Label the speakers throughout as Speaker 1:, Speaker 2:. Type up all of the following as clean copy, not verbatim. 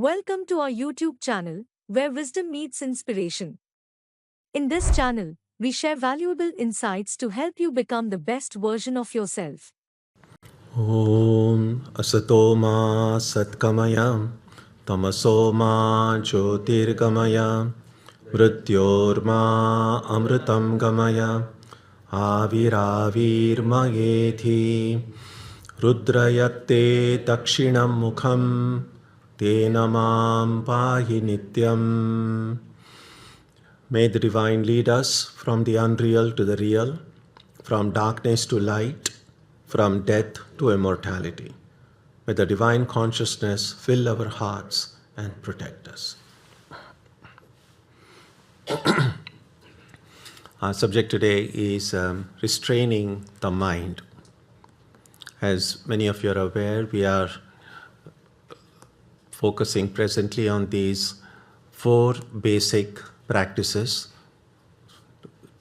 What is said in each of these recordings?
Speaker 1: Welcome to our YouTube channel, where wisdom meets inspiration. In this channel, we share valuable insights to help you become the best version of yourself.
Speaker 2: Om Asatoma Satkamaya Tamasoma Jyotirgamaya Mrityorma Amritam Gamaya Aviravirmayeti Rudrayate Dakshinam Mukham Tenamam Pahi Nityam. May the Divine lead us from the unreal to the real, from darkness to light, from death to immortality. May the Divine Consciousness fill our hearts and protect us. Our subject today is restraining the mind. As many of you are aware, we are focusing presently on these 4 basic practices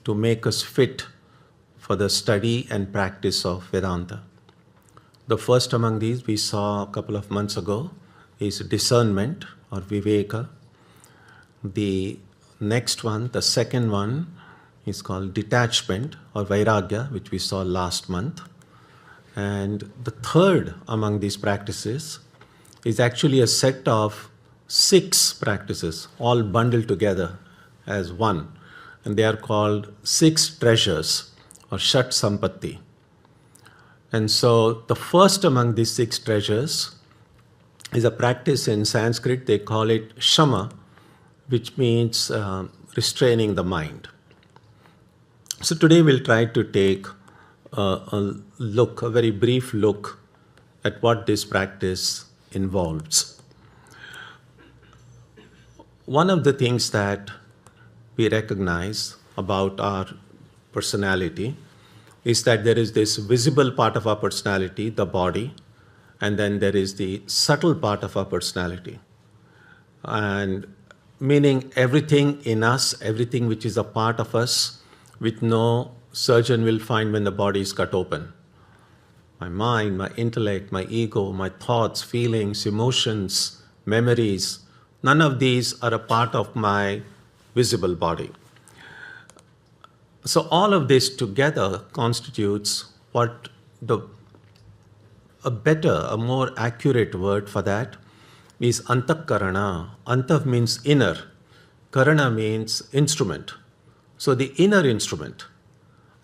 Speaker 2: to make us fit for the study and practice of Vedanta. The first among these we saw a couple of months ago is discernment or Viveka. The next one, the second one, is called detachment or Vairagya, which we saw last month. And the third among these practices is actually a set of 6 practices, all bundled together as one. And they are called 6 treasures or Shat Sampatti. And so the first among these 6 treasures is a practice in Sanskrit, they call it Shama, which means restraining the mind. So today we'll try to take a very brief look at what this practice involves. One of the things that we recognize about our personality is that there is this visible part of our personality, the body, and then there is the subtle part of our personality. And meaning everything in us, everything which is a part of us, which no surgeon will find when the body is cut open. My mind, my intellect, my ego, my thoughts, feelings, emotions, memories, none of these are a part of my visible body. So all of this together constitutes what a more accurate word for that is antakarana. Anta means inner. Karana means instrument. So the inner instrument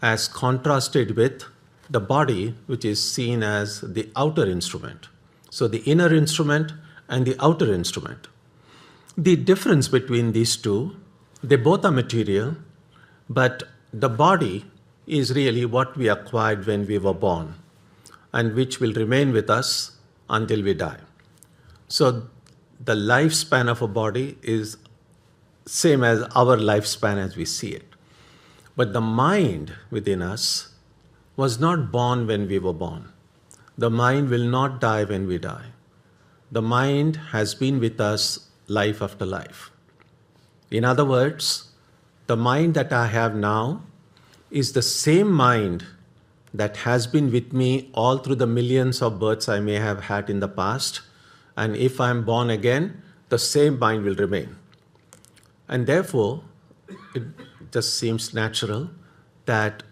Speaker 2: as contrasted with the body, which is seen as the outer instrument. So the inner instrument and the outer instrument. The difference between these two, they both are material, but the body is really what we acquired when we were born and which will remain with us until we die. So the lifespan of a body is same as our lifespan as we see it. But the mind within us was not born when we were born. The mind will not die when we die. The mind has been with us life after life. In other words, the mind that I have now is the same mind that has been with me all through the millions of births I may have had in the past. And if I am born again, the same mind will remain. And therefore, it just seems natural that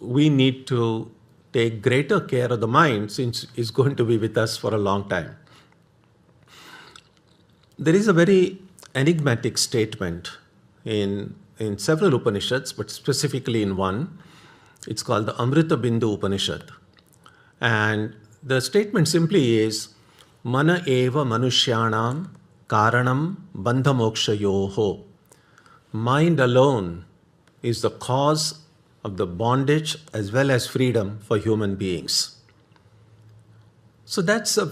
Speaker 2: we need to take greater care of the mind since it's going to be with us for a long time. There is a very enigmatic statement in several Upanishads, but specifically in one. It's called the Amrita Bindu Upanishad. And the statement simply is, Mana eva manushyanam karanam bandha mokshayoho. Mind alone is the cause of the bondage as well as freedom for human beings. So that's an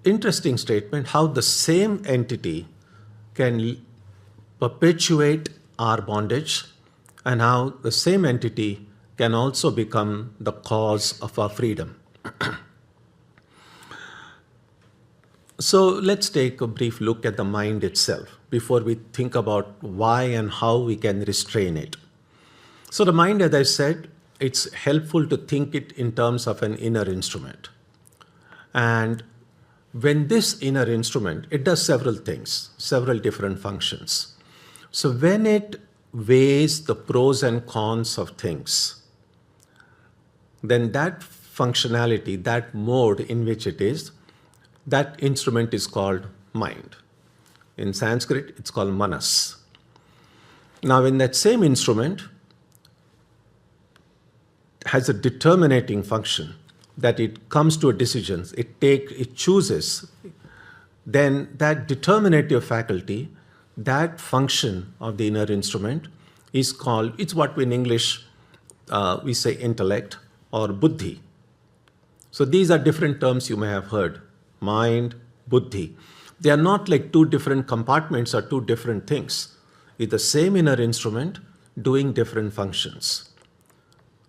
Speaker 2: interesting statement, how the same entity can perpetuate our bondage and how the same entity can also become the cause of our freedom. So let's take a brief look at the mind itself before we think about why and how we can restrain it. So the mind, as I said, it's helpful to think it in terms of an inner instrument. And when this inner instrument, it does several things, several different functions. So when it weighs the pros and cons of things, then that functionality, that mode in which it is, that instrument is called mind. In Sanskrit, it's called manas. Now, in that same instrument has a determinating function, that it comes to a decision, it chooses, then that determinative faculty, that function of the inner instrument is called, it's what in English we say intellect or buddhi. So these are different terms you may have heard, mind, buddhi. They are not like two different compartments or two different things. It's the same inner instrument doing different functions.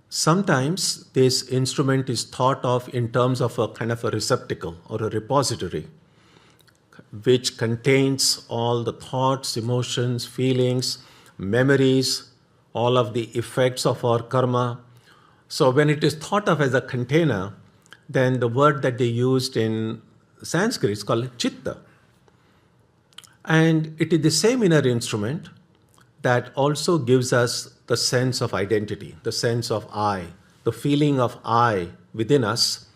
Speaker 2: Sometimes this instrument is thought of in terms of a kind of a receptacle or a repository, which contains all the thoughts, emotions, feelings, memories, all of the effects of our karma. So when it is thought of as a container, then the word that they used in Sanskrit is called chitta. And it is the same inner instrument that also gives us the sense of identity, the sense of I, the feeling of I within us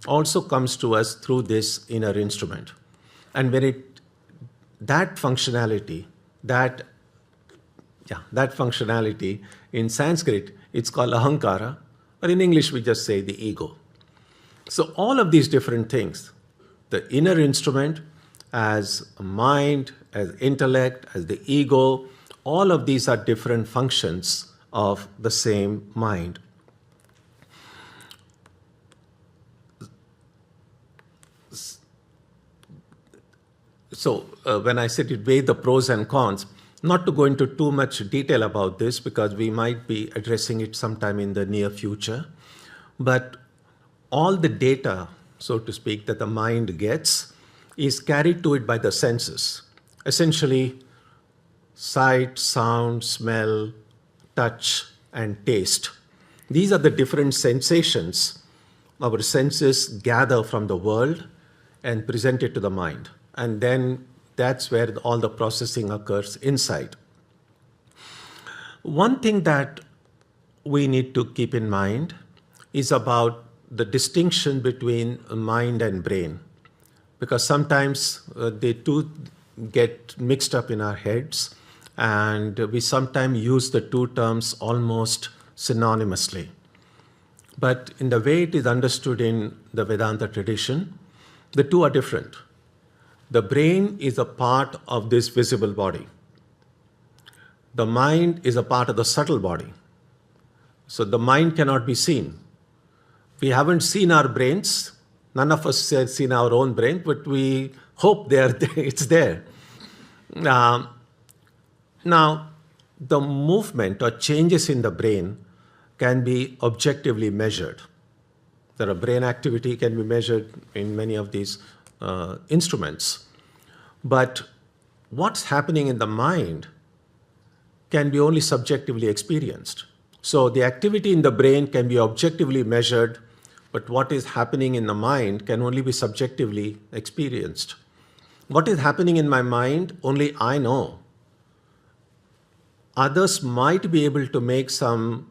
Speaker 2: also comes to us through this inner instrument. And when that functionality in Sanskrit, it's called ahankara, or in English we just say the ego. So all of these different things, the inner instrument as a mind, as intellect, as the ego, all of these are different functions of the same mind. So when I said it weigh the pros and cons, not to go into too much detail about this because we might be addressing it sometime in the near future, but all the data, so to speak, that the mind gets is carried to it by the senses. Essentially, sight, sound, smell, touch, and taste. These are the different sensations our senses gather from the world and present it to the mind. And then that's where all the processing occurs inside. One thing that we need to keep in mind is about the distinction between mind and brain, because sometimes they two get mixed up in our heads, and we sometimes use the two terms almost synonymously. But in the way it is understood in the Vedanta tradition, the two are different. The brain is a part of this visible body. The mind is a part of the subtle body. So the mind cannot be seen. We haven't seen our brains. None of us have seen our own brain, but we hope it's there. Now, the movement or changes in the brain can be objectively measured. There are brain activity can be measured in many of these instruments. But what's happening in the mind can be only subjectively experienced. So the activity in the brain can be objectively measured, but what is happening in the mind can only be subjectively experienced. What is happening in my mind, only I know. Others might be able to make some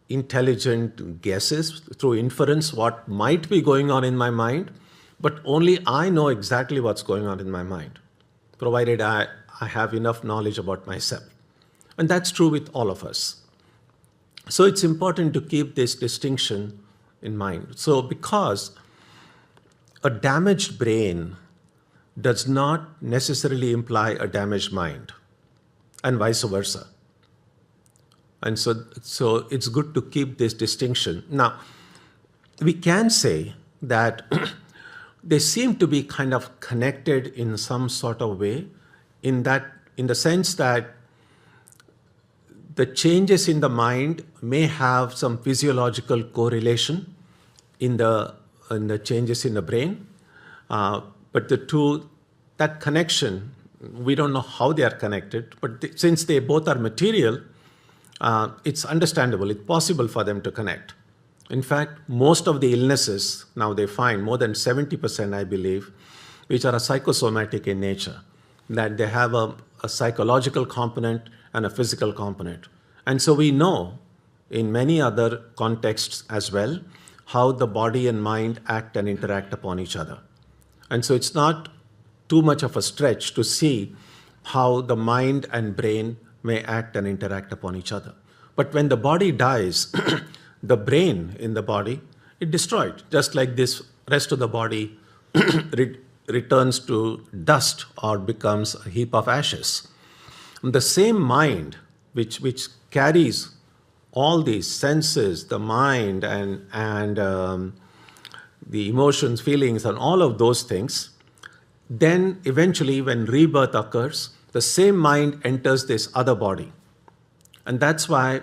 Speaker 2: intelligent guesses through inference what might be going on in my mind, but only I know exactly what's going on in my mind, provided I have enough knowledge about myself. And that's true with all of us. So it's important to keep this distinction in mind. So because a damaged brain does not necessarily imply a damaged mind, and vice versa. And so it's good to keep this distinction. Now, we can say that they seem to be kind of connected in some sort of way, in the sense that the changes in the mind may have some physiological correlation in the changes in the brain, but that connection, we don't know how they are connected, but since they both are material, it's understandable, it's possible for them to connect. In fact, most of the illnesses, now they find more than 70%, I believe, which are psychosomatic in nature, that they have a psychological component and a physical component. And so we know in many other contexts as well how the body and mind act and interact upon each other. And so it's not too much of a stretch to see how the mind and brain may act and interact upon each other. But when the body dies, the brain in the body is destroyed, just like this rest of the body returns to dust or becomes a heap of ashes. The same mind, which carries all these senses, the mind and the emotions, feelings, and all of those things, then eventually when rebirth occurs, the same mind enters this other body. And that's why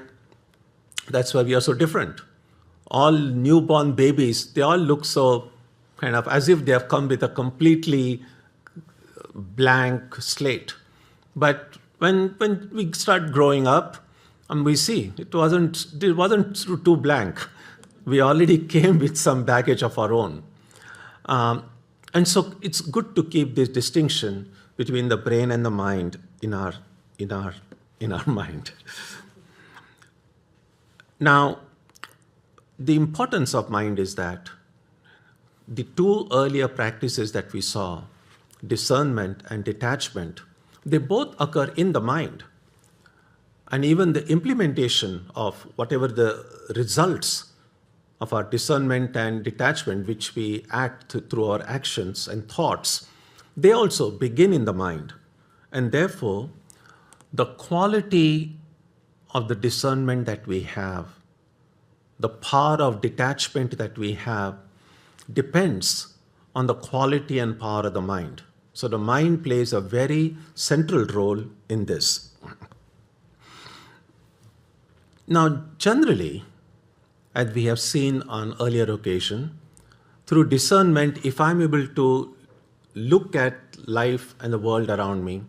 Speaker 2: we are so different. All newborn babies, they all look so kind of as if they have come with a completely blank slate. But when we start growing up, we see it wasn't too blank. We already came with some baggage of our own. And so it's good to keep this distinction between the brain and the mind in our mind. Now, the importance of mind is that the two earlier practices that we saw, discernment and detachment, they both occur in the mind. And even the implementation of whatever the results of our discernment and detachment, which we act through our actions and thoughts, they also begin in the mind. And therefore, the quality of the discernment that we have, the power of detachment that we have, depends on the quality and power of the mind. So the mind plays a very central role in this. Now, generally, as we have seen on earlier occasion, through discernment, if I'm able to look at life and the world around me,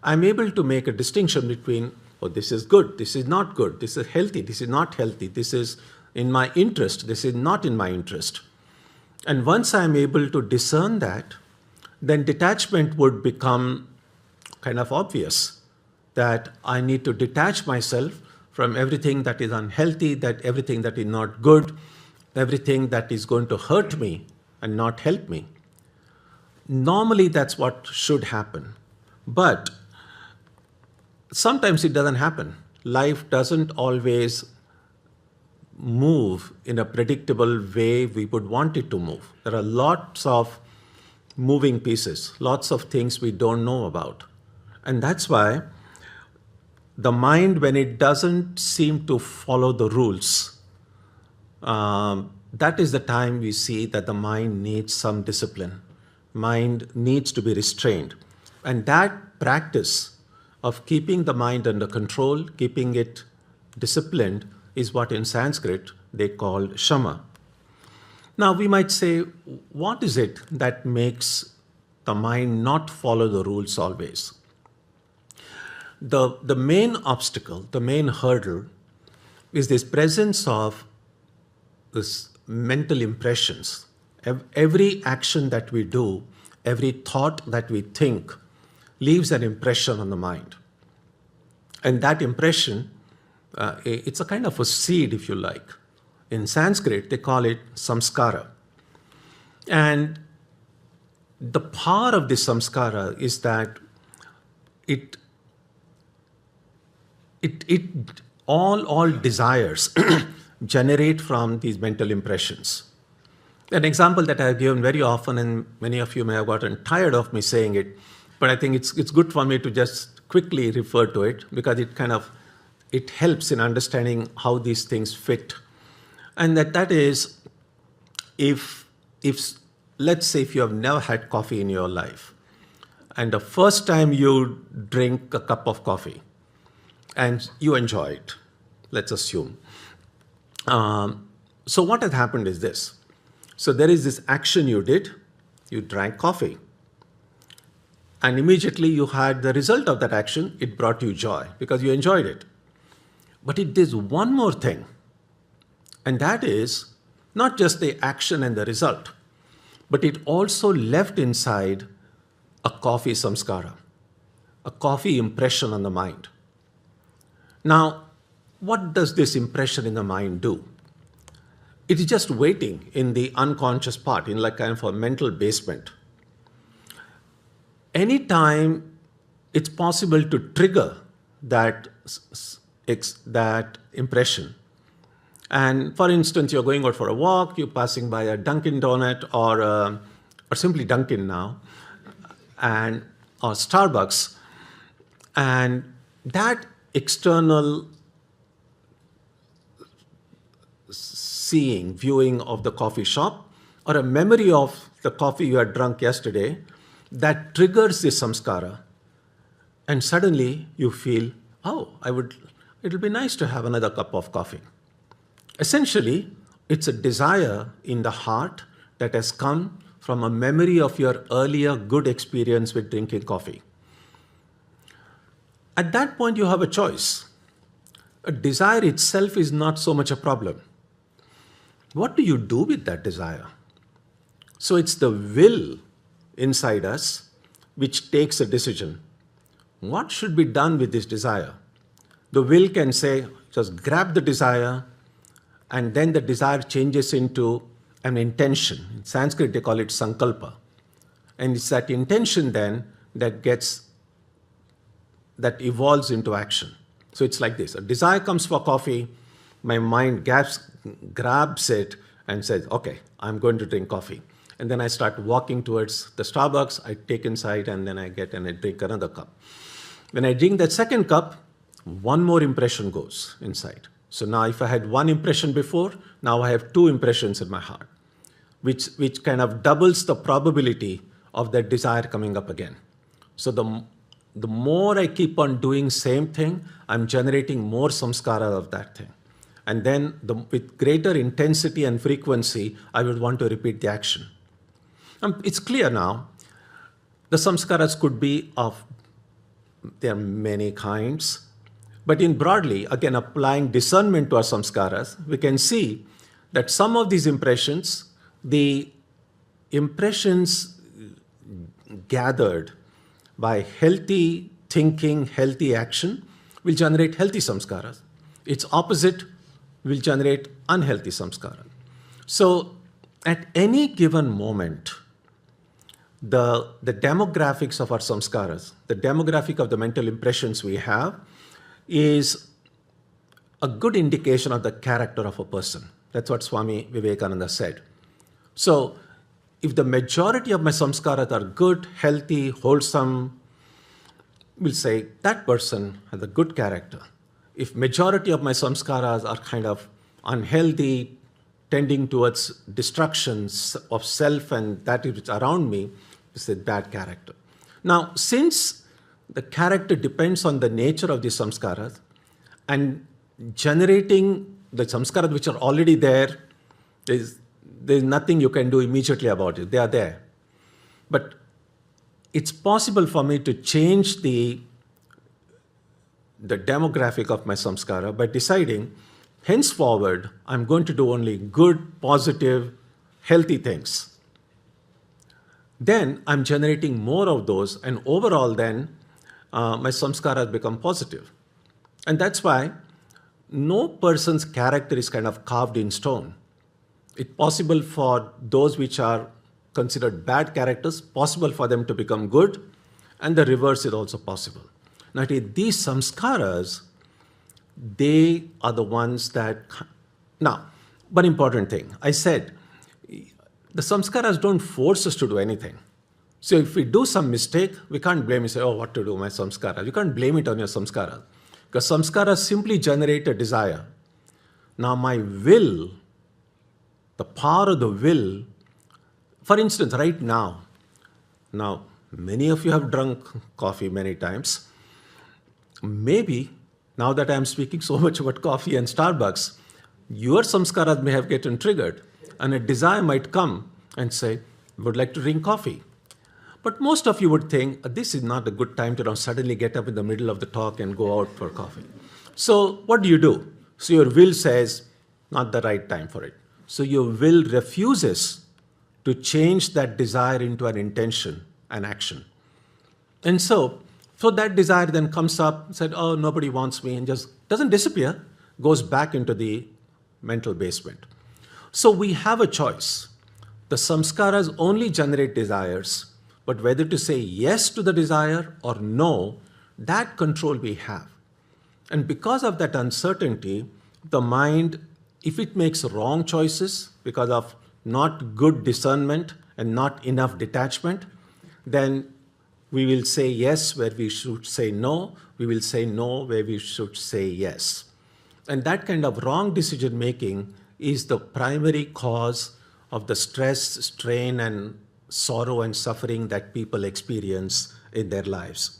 Speaker 2: I'm able to make a distinction between, oh, this is good, this is not good, this is healthy, this is not healthy, this is in my interest, this is not in my interest. And once I'm able to discern that, then detachment would become kind of obvious, that I need to detach myself from everything that is unhealthy, that everything that is not good, everything that is going to hurt me and not help me. Normally, that's what should happen. But sometimes it doesn't happen. Life doesn't always move in a predictable way we would want it to move. There are lots of moving pieces, lots of things we don't know about. And that's why the mind, when it doesn't seem to follow the rules, that is the time we see that the mind needs some discipline. Mind needs to be restrained. And that practice of keeping the mind under control, keeping it disciplined, is what in Sanskrit they call shama. Now we might say, what is it that makes the mind not follow the rules always? The main obstacle, the main hurdle, is this presence of this mental impressions. Every action that we do, every thought that we think, leaves an impression on the mind. And that impression, it's a kind of a seed, if you like. In Sanskrit, they call it samskara. And the power of this samskara is that all desires generate from these mental impressions. An example that I've given very often, and many of you may have gotten tired of me saying it, but I think it's good for me to just quickly refer to it, because it helps in understanding how these things fit. And that is, if let's say if you have never had coffee in your life, and the first time you drink a cup of coffee, and you enjoy it, let's assume. So what has happened is this. So there is this action you did, you drank coffee. And immediately you had the result of that action, it brought you joy because you enjoyed it. But it is one more thing, and that is Not just the action and the result, but it also left inside a coffee samskara, a coffee impression on the mind. Now, what does this impression in the mind do? It is just waiting in the unconscious part, in like kind of a mental basement. Anytime it's possible to trigger that impression. And for instance, you're going out for a walk, you're passing by a Dunkin' Donut or simply Dunkin' now, or Starbucks, and that external viewing of the coffee shop, or a memory of the coffee you had drunk yesterday, that triggers the samskara, and suddenly you feel, oh, it'll be nice to have another cup of coffee. Essentially, it's a desire in the heart that has come from a memory of your earlier good experience with drinking coffee. At that point, you have a choice. A desire itself is not so much a problem. What do you do with that desire? So it's the will inside us which takes a decision. What should be done with this desire? The will can say, just grab the desire, and then the desire changes into an intention. In Sanskrit, they call it sankalpa. And it's that intention then that evolves into action. So it's like this. A desire comes for coffee, my mind grabs it and says, okay, I'm going to drink coffee. And then I start walking towards the Starbucks, I take inside, and then I get and I drink another cup. When I drink that second cup, one more impression goes inside. So now if I had one impression before, now I have two impressions in my heart, which kind of doubles the probability of that desire coming up again. So the more I keep on doing same thing, I'm generating more samskara of that thing. And then with greater intensity and frequency, I would want to repeat the action. It's clear now. The samskaras could be there are many kinds. But in broadly, again, applying discernment to our samskaras, we can see that some of these impressions, the impressions gathered by healthy thinking, healthy action, will generate healthy samskaras. Its opposite will generate unhealthy samskara. So at any given moment, the demographics of our samskaras, the demographic of the mental impressions we have, is a good indication of the character of a person. That's what Swami Vivekananda said. So if the majority of my samskaras are good, healthy, wholesome, we'll say that person has a good character. If majority of my samskaras are kind of unhealthy, tending towards destruction of self and that which is around me, it's a bad character. Now, since the character depends on the nature of the samskaras, and generating the samskaras which are already there, there's nothing you can do immediately about it. They are there. But it's possible for me to change the demographic of my samskara by deciding, henceforward, I'm going to do only good, positive, healthy things. Then I'm generating more of those, and overall then, my samskaras become positive. And that's why no person's character is kind of carved in stone. It's possible for those which are considered bad characters, possible for them to become good, and the reverse is also possible. Now, these samskaras, they are the ones that... Now, one important thing. I said, the samskaras don't force us to do anything. So if we do some mistake, we can't blame and say, oh, what to do, my samskara. You can't blame it on your samskara. Because samskaras simply generate a desire. Now, my will, the power of the will, for instance, right now, many of you have drunk coffee many times. Maybe, now that I'm speaking so much about coffee and Starbucks, your samskaras may have gotten triggered, and a desire might come and say, would like to drink coffee. But most of you would think, this is not a good time to now suddenly get up in the middle of the talk and go out for coffee. So what do? So your will says, not the right time for it. So your will refuses to change that desire into an intention, an action. And so that desire then comes up, said, oh, nobody wants me, and just doesn't disappear, goes back into the mental basement. So we have a choice. The samskaras only generate desires, but whether to say yes to the desire or no, that control we have. And because of that uncertainty, the mind, if it makes wrong choices because of not good discernment and not enough detachment, then we will say yes where we should say no. We will say no where we should say yes. And that kind of wrong decision making is the primary cause of the stress, strain, and sorrow and suffering that people experience in their lives.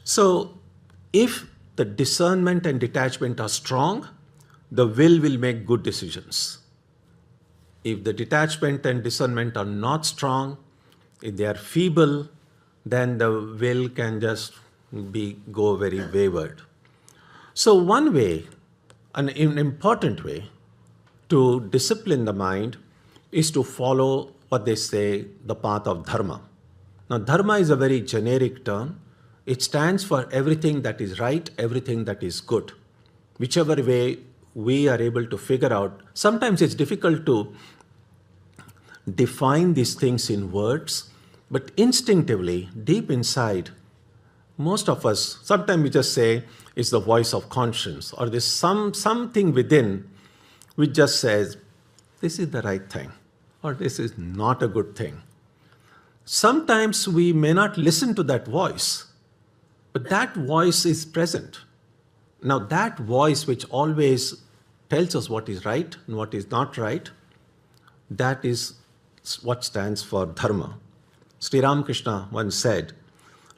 Speaker 2: So, if the discernment and detachment are strong, the will make good decisions. If the detachment and discernment are not strong, if they are feeble, then the will can just go very wayward. So one way, an important way to discipline the mind is to follow what they say, the path of dharma. Now, dharma is a very generic term. It stands for everything that is right, everything that is good. Whichever way we are able to figure out. Sometimes it's difficult to define these things in words, but instinctively, deep inside, most of us, sometimes we just say it's the voice of conscience, or there's something within which just says, this is the right thing, or this is not a good thing. Sometimes we may not listen to that voice, but that voice is present. Now that voice which always tells us what is right and what is not right, that is what stands for dharma. Sri Ramakrishna once said,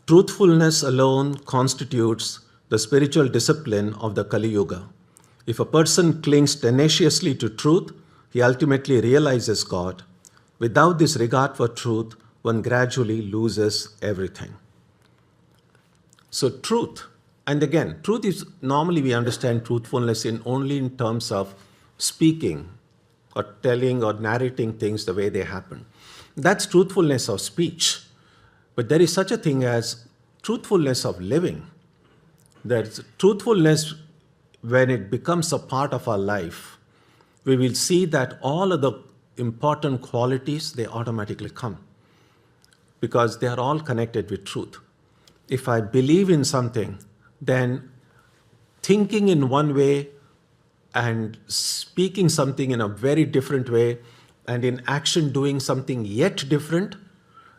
Speaker 2: truthfulness alone constitutes the spiritual discipline of the Kali Yuga. If a person clings tenaciously to truth, he ultimately realizes God. Without this regard for truth, one gradually loses everything. So truth, and again, truth is, normally we understand truthfulness only in terms of speaking or telling or narrating things the way they happen. That's truthfulness of speech. But there is such a thing as truthfulness of living. There's truthfulness when it becomes a part of our life. We will see that all of the important qualities, they automatically come because they are all connected with truth. If I believe in something, then thinking in one way and speaking something in a very different way, and in action doing something yet different,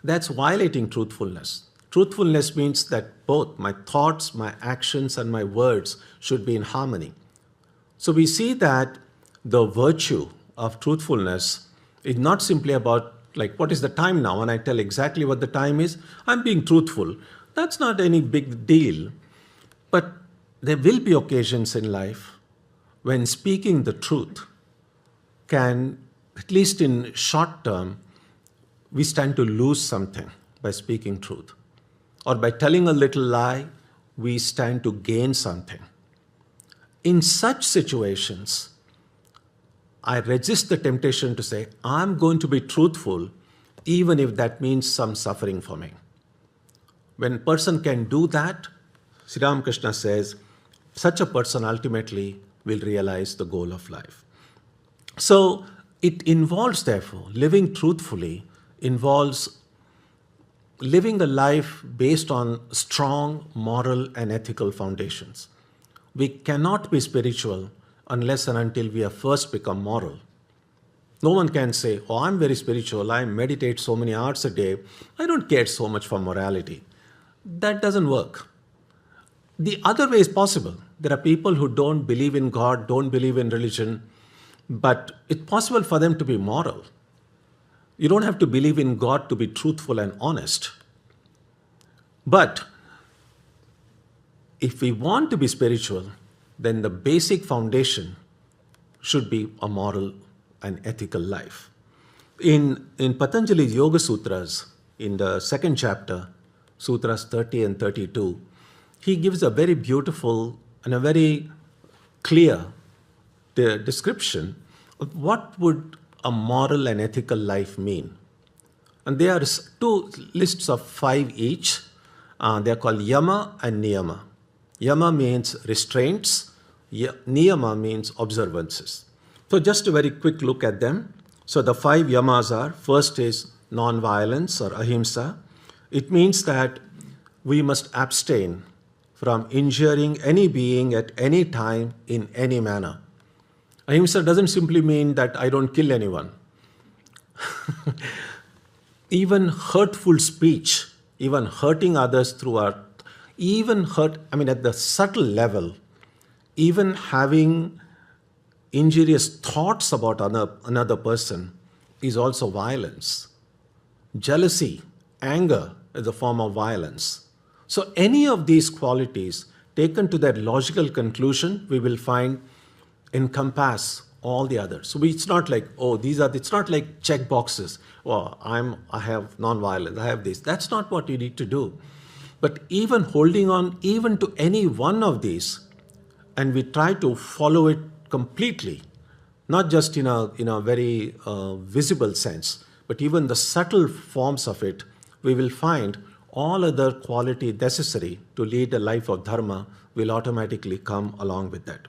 Speaker 2: that's violating truthfulness. Truthfulness means that both my thoughts, my actions, and my words should be in harmony. So we see that the virtue of truthfulness is not simply about, like, what is the time now? And I tell exactly what the time is, I'm being truthful. That's not any big deal. But there will be occasions in life when speaking the truth can, at least in short term, we stand to lose something by speaking truth. Or by telling a little lie, we stand to gain something. In such situations, I resist the temptation to say, I'm going to be truthful, even if that means some suffering for me. When a person can do that, Sri Ramakrishna says, such a person ultimately will realize the goal of life. So it involves, therefore, living truthfully involves living a life based on strong moral and ethical foundations. We cannot be spiritual unless and until we have first become moral. No one can say, oh, I'm very spiritual, I meditate so many hours a day, I don't care so much for morality. That doesn't work. The other way is possible. There are people who don't believe in God, don't believe in religion, but it's possible for them to be moral. You don't have to believe in God to be truthful and honest. But if we want to be spiritual, then the basic foundation should be a moral and ethical life. In Patanjali's Yoga Sutras, in the second chapter, Sutras 30 and 32, he gives a very beautiful and a very clear description what would a moral and ethical life mean? And there are two lists of 5 each. They are called Yama and Niyama. Yama means restraints, Niyama means observances. So just a very quick look at them. So the 5 Yamas are, first is non-violence or ahimsa. It means that we must abstain from injuring any being at any time in any manner. Ahimsa doesn't simply mean that I don't kill anyone. Even hurtful speech, even hurting others through at the subtle level, even having injurious thoughts about another person is also violence. Jealousy, anger is a form of violence. So any of these qualities taken to their logical conclusion, we will find encompass all the others. So it's not like, it's not like check boxes. Oh, I have non-violence, I have this. That's not what you need to do. But even holding on even to any one of these, and we try to follow it completely, not just in a very visible sense, but even the subtle forms of it, we will find all other quality necessary to lead a life of dharma will automatically come along with that.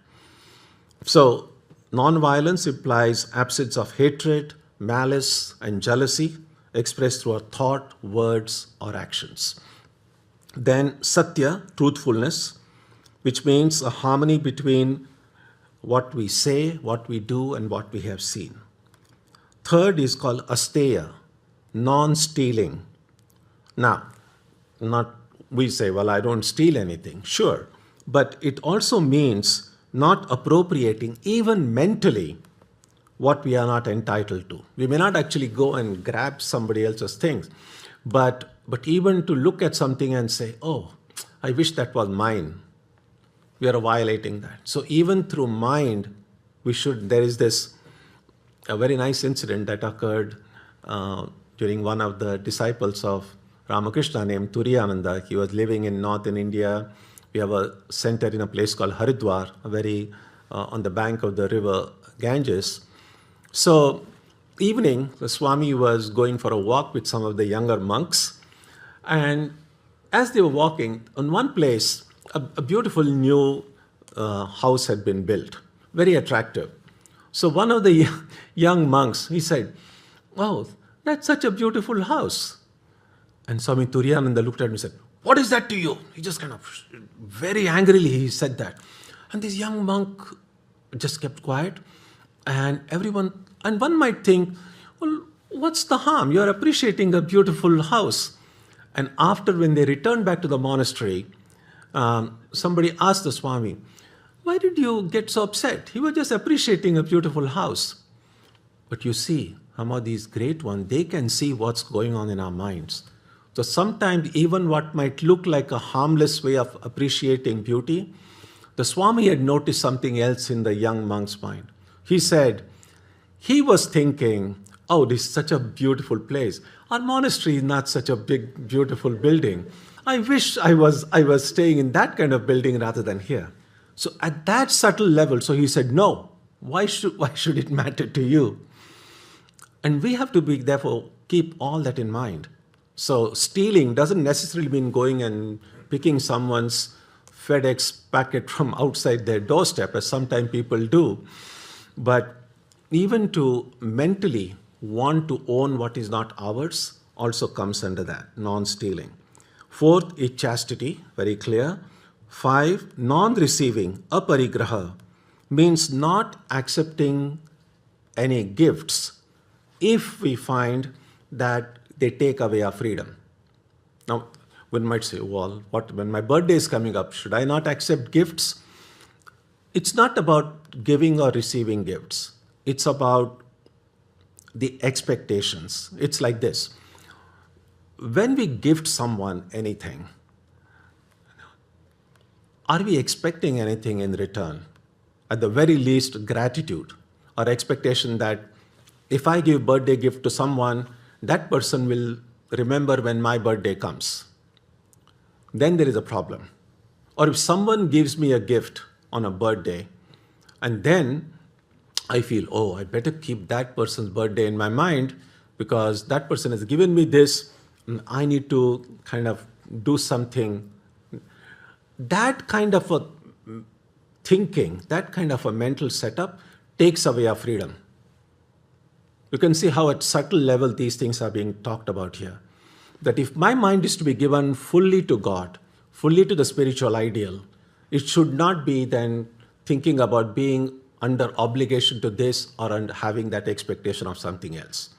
Speaker 2: So, non-violence implies absence of hatred, malice, and jealousy expressed through a thought, words, or actions. Then, satya, truthfulness, which means a harmony between what we say, what we do, and what we have seen. Third is called asteya, non-stealing. Now, we say, well, I don't steal anything. Sure. But it also means not appropriating, even mentally, what we are not entitled to. We may not actually go and grab somebody else's things, but even to look at something and say, oh, I wish that was mine. We are violating that. So even through mind, there is a very nice incident that occurred during one of the disciples of Ramakrishna named Tyaganandaji. He was living in northern India. We have a center in a place called Haridwar, on the bank of the river Ganges. So evening, the Swami was going for a walk with some of the younger monks. And as they were walking, on one place, a beautiful new house had been built, very attractive. So one of the young monks, he said, wow, that's such a beautiful house. And Swami Tyagananda looked at him and said, what is that to you? He just kind of, very angrily, he said that. And this young monk just kept quiet. And one might think, well, what's the harm? You're appreciating a beautiful house. And after, when they returned back to the monastery, somebody asked the Swami, why did you get so upset? He was just appreciating a beautiful house. But you see, some of these great ones, they can see what's going on in our minds. So sometimes even what might look like a harmless way of appreciating beauty, the Swami had noticed something else in the young monk's mind. He said, he was thinking, oh, this is such a beautiful place. Our monastery is not such a big, beautiful building. I wish I was staying in that kind of building rather than here. So at that subtle level, so he said, no, why should it matter to you? And we have to therefore keep all that in mind. So stealing doesn't necessarily mean going and picking someone's FedEx packet from outside their doorstep, as sometimes people do. But even to mentally want to own what is not ours also comes under that, non-stealing. Fourth is chastity, very clear. 5, non-receiving, aparigraha, means not accepting any gifts if we find that they take away our freedom. Now, one might say, well, when my birthday is coming up, should I not accept gifts? It's not about giving or receiving gifts. It's about the expectations. It's like this. When we gift someone anything, are we expecting anything in return? At the very least, gratitude or expectation that if I give birthday gift to someone, that person will remember when my birthday comes. Then there is a problem. Or if someone gives me a gift on a birthday, and then I feel, oh, I better keep that person's birthday in my mind because that person has given me this. I need to kind of do something. That kind of a thinking, that kind of a mental setup takes away our freedom. You can see how at subtle level these things are being talked about here. That if my mind is to be given fully to God, fully to the spiritual ideal, it should not be then thinking about being under obligation to this or under having that expectation of something else.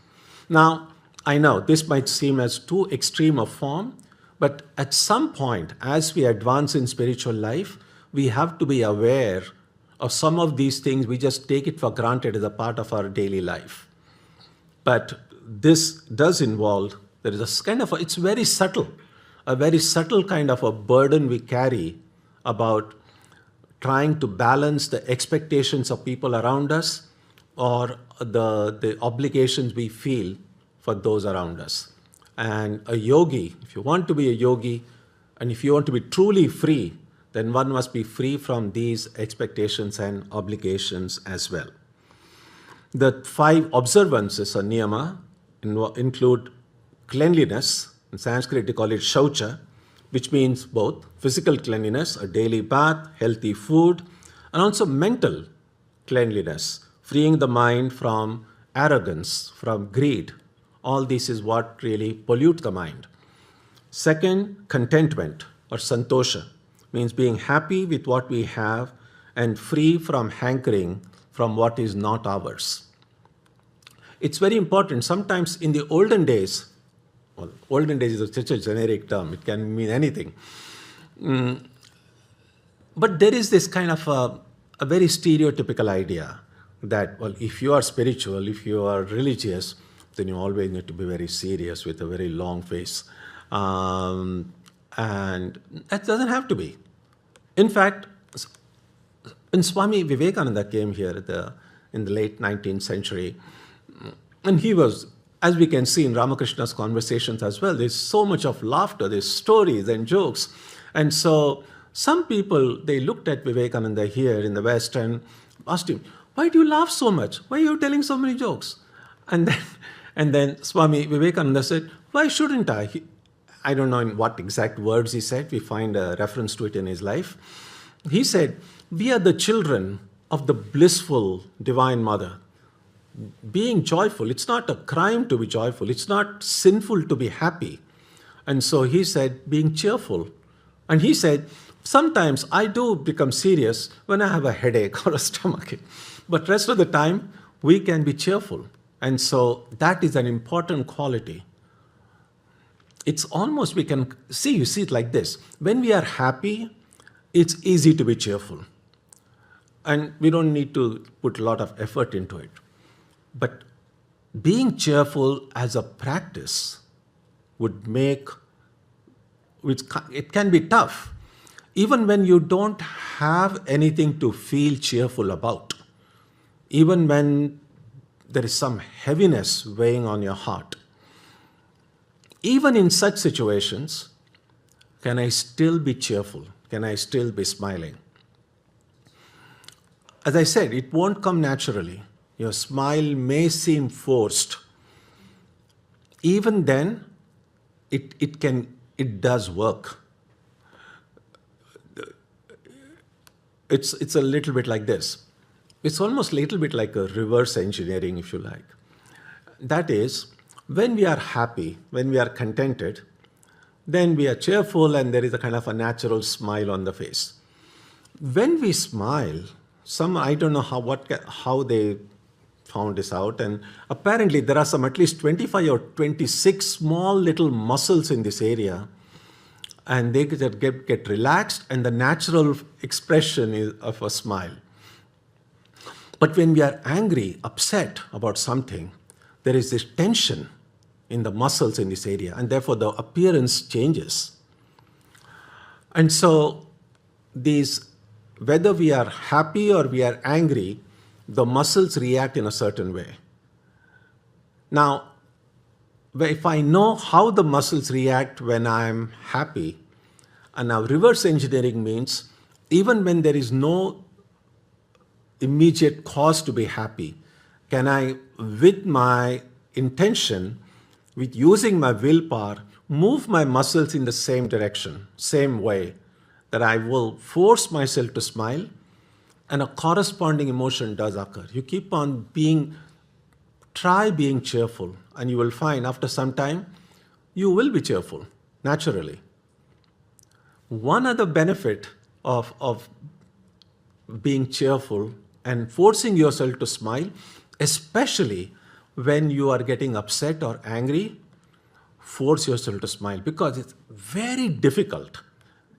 Speaker 2: Now, I know this might seem as too extreme a form, but at some point, as we advance in spiritual life, we have to be aware of some of these things. We just take it for granted as a part of our daily life. But this does involve, there is a kind of, it's very subtle, a very subtle kind of a burden we carry about trying to balance the expectations of people around us or the obligations we feel for those around us. And a yogi, if you want to be a yogi, and if you want to be truly free, then one must be free from these expectations and obligations as well. The 5 observances or nyama include cleanliness. In Sanskrit, they call it shaucha, which means both physical cleanliness, a daily bath, healthy food, and also mental cleanliness, freeing the mind from arrogance, from greed. All this is what really pollute the mind. Second, contentment or santosha means being happy with what we have and free from hankering from what is not ours. It's very important. Sometimes in the olden days, well, olden days is such a generic term, it can mean anything. But there is this kind of a very stereotypical idea that, well, if you are spiritual, if you are religious, then you always need to be very serious with a very long face. And that doesn't have to be. In fact, when Swami Vivekananda came here in the late 19th century, and he was, as we can see in Ramakrishna's conversations as well, there's so much of laughter, there's stories and jokes. And so some people, they looked at Vivekananda here in the West and asked him, why do you laugh so much? Why are you telling so many jokes? And then Swami Vivekananda said, why shouldn't I? I don't know in what exact words he said. We find a reference to it in his life. He said, we are the children of the blissful Divine Mother. Being joyful, it's not a crime to be joyful. It's not sinful to be happy. And so he said, being cheerful. And he said, sometimes I do become serious when I have a headache or a stomachache. But rest of the time, we can be cheerful. And so that is an important quality. It's almost, we can see, you see it like this. When we are happy, it's easy to be cheerful. And we don't need to put a lot of effort into it. But being cheerful as a practice would make, it can be tough. Even when you don't have anything to feel cheerful about. Even when there is some heaviness weighing on your heart. Even in such situations, can I still be cheerful? Can I still be smiling? As I said, it won't come naturally. Your smile may seem forced. Even then, it does work. It's a little bit like this. It's almost a little bit like a reverse engineering, if you like. That is, when we are happy, when we are contented, then we are cheerful and there is a kind of a natural smile on the face. When we smile, I don't know how they found this out, and apparently there are some at least 25 or 26 small little muscles in this area, and they get relaxed, and the natural expression is of a smile. But when we are angry, upset about something, there is this tension in the muscles in this area, and therefore the appearance changes. And so whether we are happy or we are angry, the muscles react in a certain way. Now, if I know how the muscles react when I'm happy, and now reverse engineering means even when there is no immediate cause to be happy? Can I, with my intention, with using my willpower, move my muscles in the same direction, same way, that I will force myself to smile, and a corresponding emotion does occur. You keep on try being cheerful, and you will find after some time, you will be cheerful, naturally. One other benefit of being cheerful and forcing yourself to smile, especially when you are getting upset or angry, force yourself to smile, because it's very difficult,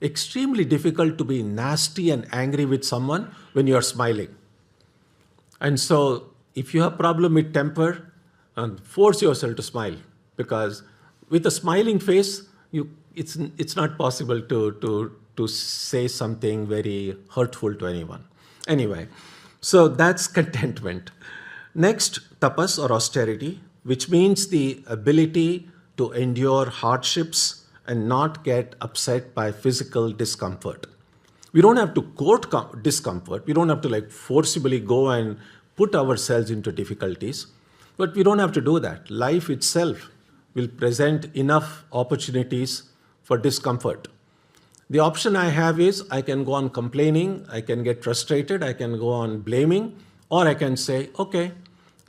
Speaker 2: extremely difficult to be nasty and angry with someone when you are smiling. And so if you have problem with temper, force yourself to smile, because with a smiling face, it's not possible to say something very hurtful to anyone. Anyway, so that's contentment. Next, tapas or austerity, which means the ability to endure hardships and not get upset by physical discomfort. We don't have to court discomfort. We don't have to like forcibly go and put ourselves into difficulties, but we don't have to do that. Life itself will present enough opportunities for discomfort. The option I have is I can go on complaining, I can get frustrated, I can go on blaming, or I can say, okay,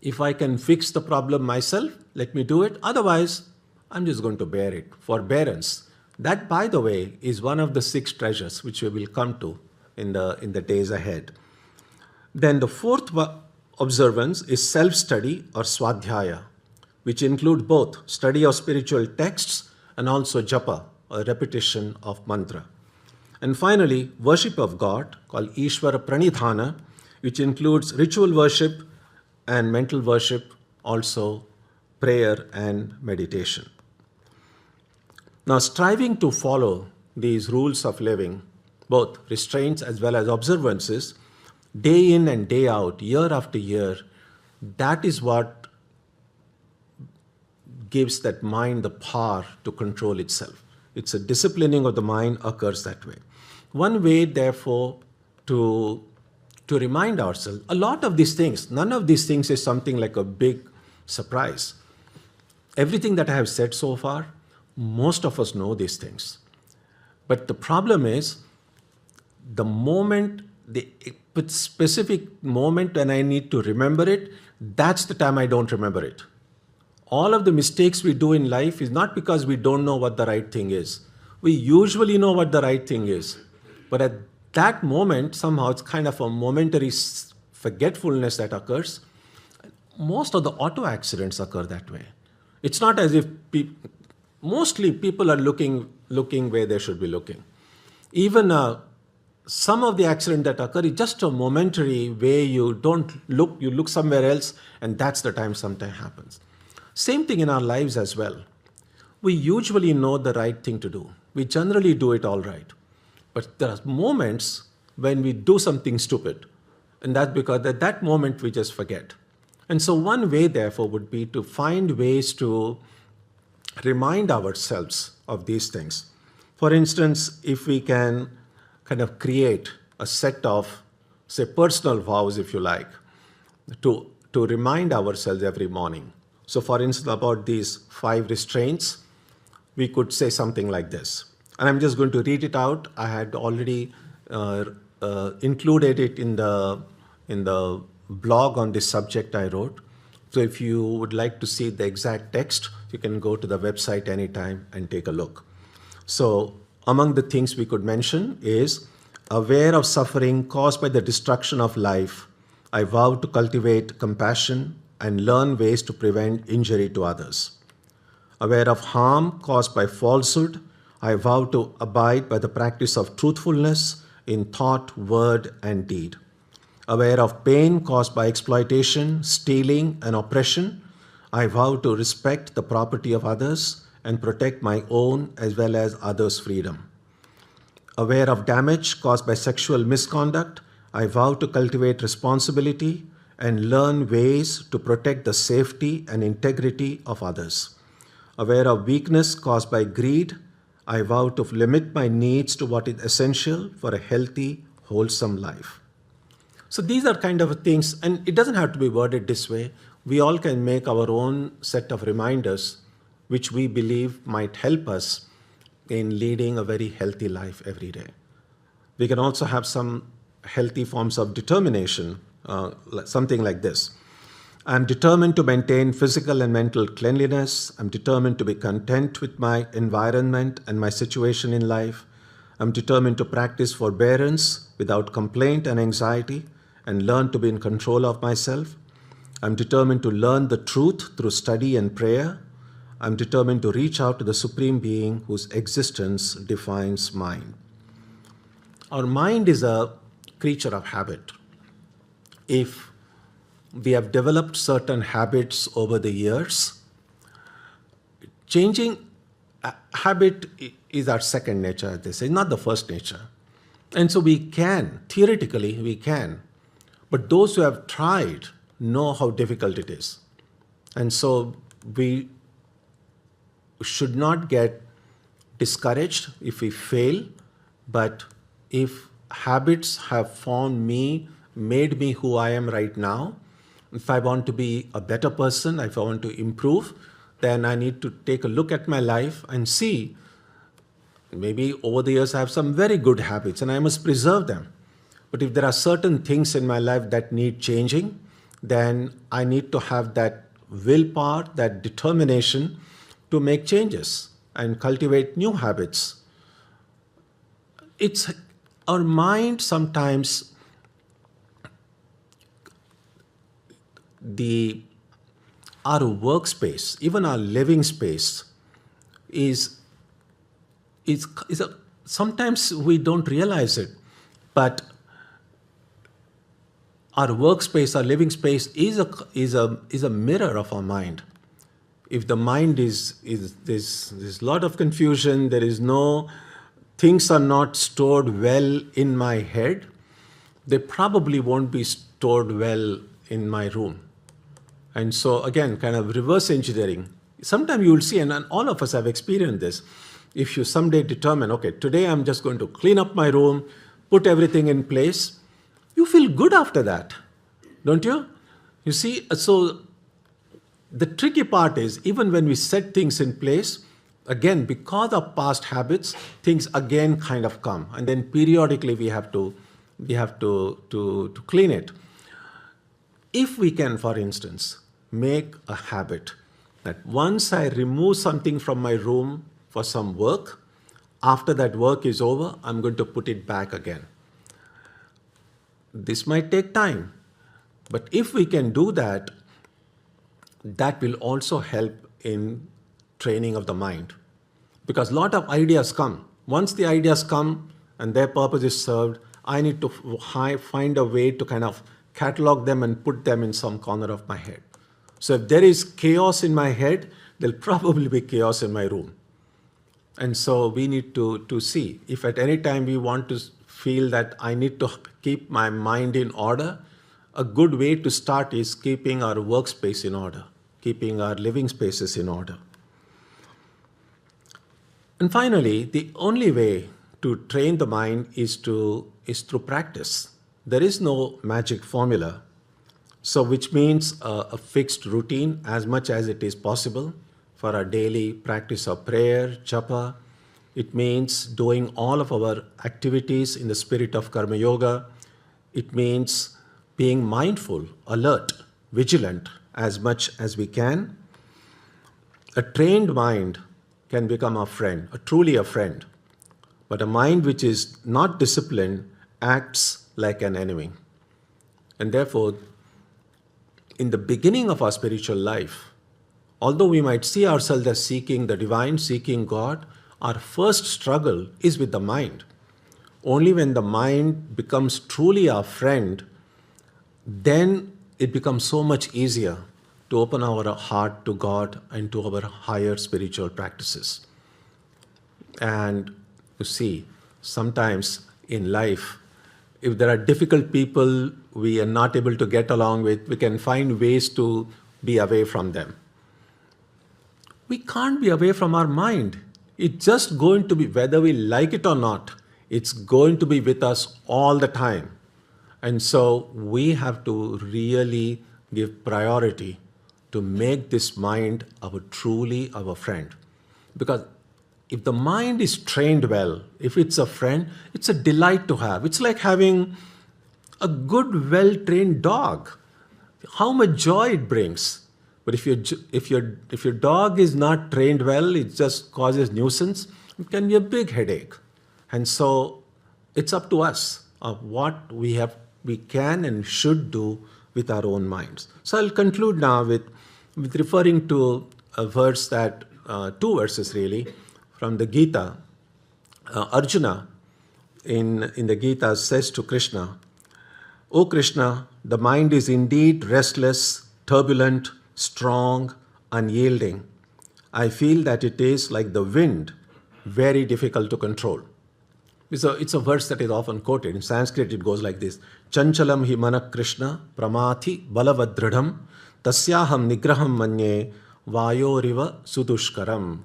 Speaker 2: if I can fix the problem myself, let me do it. Otherwise, I'm just going to bear it. Forbearance. That, by the way, is one of the 6 treasures which we will come to in the days ahead. Then the fourth observance is self-study or swadhyaya, which include both study of spiritual texts and also japa, a repetition of mantra. And finally, worship of God, called Ishvara Pranidhana, which includes ritual worship and mental worship, also prayer and meditation. Now, striving to follow these rules of living, both restraints as well as observances, day in and day out, year after year, that is what gives that mind the power to control itself. It's a disciplining of the mind occurs that way. One way, therefore, to remind ourselves, a lot of these things, none of these things is something like a big surprise. Everything that I have said so far, most of us know these things. But the problem is, the moment, the specific moment when I need to remember it, that's the time I don't remember it. All of the mistakes we do in life is not because we don't know what the right thing is. We usually know what the right thing is. But at that moment, somehow it's kind of a momentary forgetfulness that occurs. Most of the auto accidents occur that way. It's not as if mostly people are looking where they should be looking. Even some of the accidents that occur is just a momentary way you don't look, you look somewhere else, and that's the time sometimes happens. Same thing in our lives as well. We usually know the right thing to do. We generally do it all right. But there are moments when we do something stupid, and that's because at that moment we just forget. And so one way, therefore, would be to find ways to remind ourselves of these things. For instance, if we can kind of create a set of, say, personal vows, if you like, to remind ourselves every morning. So for instance, about these 5 restraints, we could say something like this. And I'm just going to read it out. I had already included it in the blog on this subject I wrote. So if you would like to see the exact text, you can go to the website anytime and take a look. So among the things we could mention is, aware of suffering caused by the destruction of life, I vow to cultivate compassion and learn ways to prevent injury to others. Aware of harm caused by falsehood, I vow to abide by the practice of truthfulness in thought, word, and deed. Aware of pain caused by exploitation, stealing, and oppression, I vow to respect the property of others and protect my own as well as others' freedom. Aware of damage caused by sexual misconduct, I vow to cultivate responsibility and learn ways to protect the safety and integrity of others. Aware of weakness caused by greed, I vow to limit my needs to what is essential for a healthy, wholesome life. So these are kind of things, and it doesn't have to be worded this way. We all can make our own set of reminders which we believe might help us in leading a very healthy life every day. We can also have some healthy forms of determination, something like this. I'm determined to maintain physical and mental cleanliness. I'm determined to be content with my environment and my situation in life. I'm determined to practice forbearance without complaint and anxiety and learn to be in control of myself. I'm determined to learn the truth through study and prayer. I'm determined to reach out to the Supreme Being whose existence defines mind. Our mind is a creature of habit. If we have developed certain habits over the years, changing a habit is our second nature, they say, not the first nature. And so we can, theoretically, we can. But those who have tried know how difficult it is. And so we should not get discouraged if we fail, but if habits have formed me, made me who I am right now, if I want to be a better person, if I want to improve, then I need to take a look at my life and see, maybe over the years I have some very good habits and I must preserve them. But if there are certain things in my life that need changing, then I need to have that willpower, that determination to make changes and cultivate new habits. It's our mind sometimes, our workspace, even our living space, is sometimes we don't realize it, but our workspace, our living space is a mirror of our mind. If the mind there's a lot of confusion, things are not stored well in my head, they probably won't be stored well in my room. And so again, kind of reverse engineering. Sometimes you will see, and all of us have experienced this, if you someday determine, okay, today I'm just going to clean up my room, put everything in place, you feel good after that, don't you? You see, so the tricky part is, even when we set things in place, again, because of past habits, things again kind of come, and then periodically we have to clean it. If we can, for instance, make a habit that once I remove something from my room for some work, after that work is over, I'm going to put it back again. This might take time, but if we can do that, that will also help in training of the mind. Because a lot of ideas come. Once the ideas come and their purpose is served, I need to find a way to kind of catalog them and put them in some corner of my head. So if there is chaos in my head, there'll probably be chaos in my room. And so we need to see, if at any time we want to feel that I need to keep my mind in order, a good way to start is keeping our workspace in order, keeping our living spaces in order. And finally, the only way to train the mind is through practice. There is no magic formula. So which means a fixed routine as much as it is possible for our daily practice of prayer, japa. It means doing all of our activities in the spirit of karma yoga. It means being mindful, alert, vigilant as much as we can. A trained mind can become a friend, truly a friend. But a mind which is not disciplined acts like an enemy. And therefore, in the beginning of our spiritual life, although we might see ourselves as seeking the divine, seeking God, our first struggle is with the mind. Only when the mind becomes truly our friend, then it becomes so much easier to open our heart to God and to our higher spiritual practices. And you see, sometimes in life, if there are difficult people we are not able to get along with, we can find ways to be away from them. We can't be away from our mind. It's just going to be, whether we like it or not, it's going to be with us all the time. And so we have to really give priority to make this mind truly our friend. Because if the mind is trained well, if it's a friend, it's a delight to have. It's like having a good, well-trained dog. How much joy it brings. But if your dog is not trained well, it just causes nuisance. It can be a big headache. And so it's up to us of what we can and should do with our own minds. So I'll conclude now with referring to a verse that, two verses really, from the Gita. Arjuna in the Gita says to Krishna, "O Krishna, the mind is indeed restless, turbulent, strong, unyielding. I feel that it is like the wind, very difficult to control." So it's a verse that is often quoted. In Sanskrit, it goes like this: Chanchalam hi mana Krishna pramati balavadridham tasyaham nigraham manye vayoriva sudushkaram.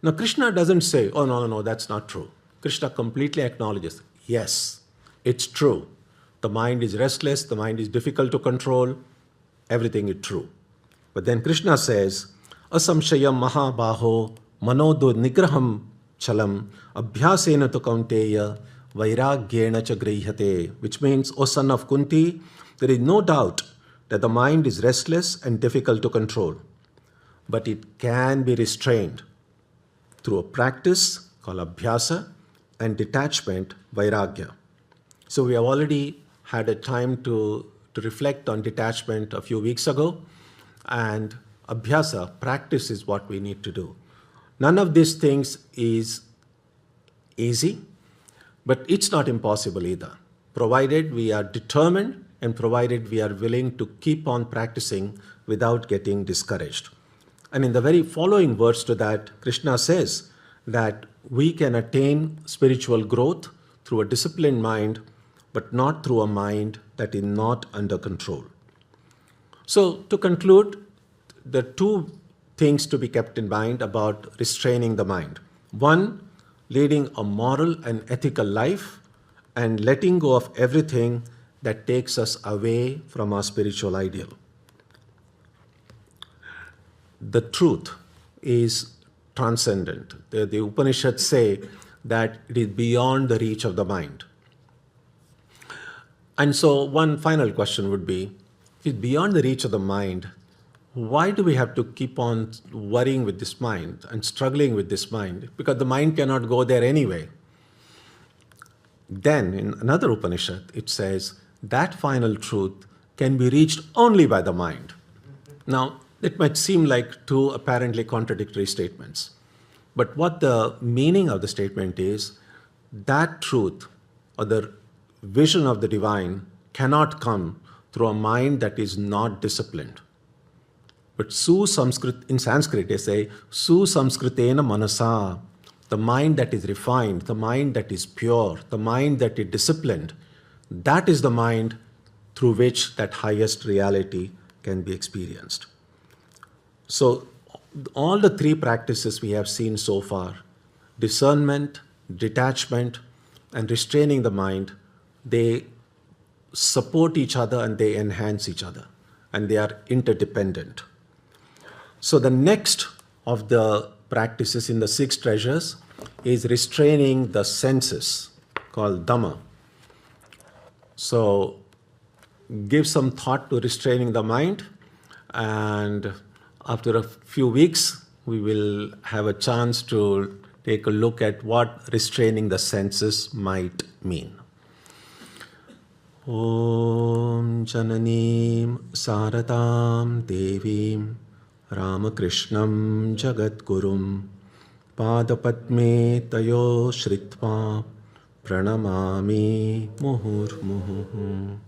Speaker 2: Now, Krishna doesn't say, "Oh, no, that's not true." Krishna completely acknowledges, yes, it's true. The mind is restless, the mind is difficult to control, everything is true. But then Krishna says, "Asamshayam mahabaho manodo nigraham chalam abhyasena tu kaunteya vairagyena cha grihate," which means, "O son of Kunti, there is no doubt that the mind is restless and difficult to control, but it can be restrained through a practice called abhyasa and detachment, vairagya." So we have already had a time to reflect on detachment a few weeks ago, and abhyasa, practice, is what we need to do. None of these things is easy, but it's not impossible either, provided we are determined and provided we are willing to keep on practicing without getting discouraged. And in the very following verse to that, Krishna says that we can attain spiritual growth through a disciplined mind, but not through a mind that is not under control. So to conclude, there are two things to be kept in mind about restraining the mind. One, leading a moral and ethical life and letting go of everything that takes us away from our spiritual ideal. The truth is transcendent. The Upanishads say that it is beyond the reach of the mind. And so one final question would be, if it's beyond the reach of the mind, why do we have to keep on worrying with this mind and struggling with this mind? Because the mind cannot go there anyway. Then in another Upanishad, it says that final truth can be reached only by the mind. Now, it might seem like two apparently contradictory statements. But what the meaning of the statement is, that truth or the vision of the divine cannot come through a mind that is not disciplined. But in Sanskrit they say, Susamskritena manasa, the mind that is refined, the mind that is pure, the mind that is disciplined, that is the mind through which that highest reality can be experienced. So all the three practices we have seen so far, discernment, detachment, and restraining the mind, they support each other and they enhance each other, and they are interdependent. So the next of the practices in the 6 treasures is restraining the senses, called dharma. So give some thought to restraining the mind, and after a few weeks, we will have a chance to take a look at what restraining the senses might mean. Om Jananim Saradam Devim Ramakrishnam Jagadgurum Padapadme Tayo Shritva Pranamami Muhur Muhu.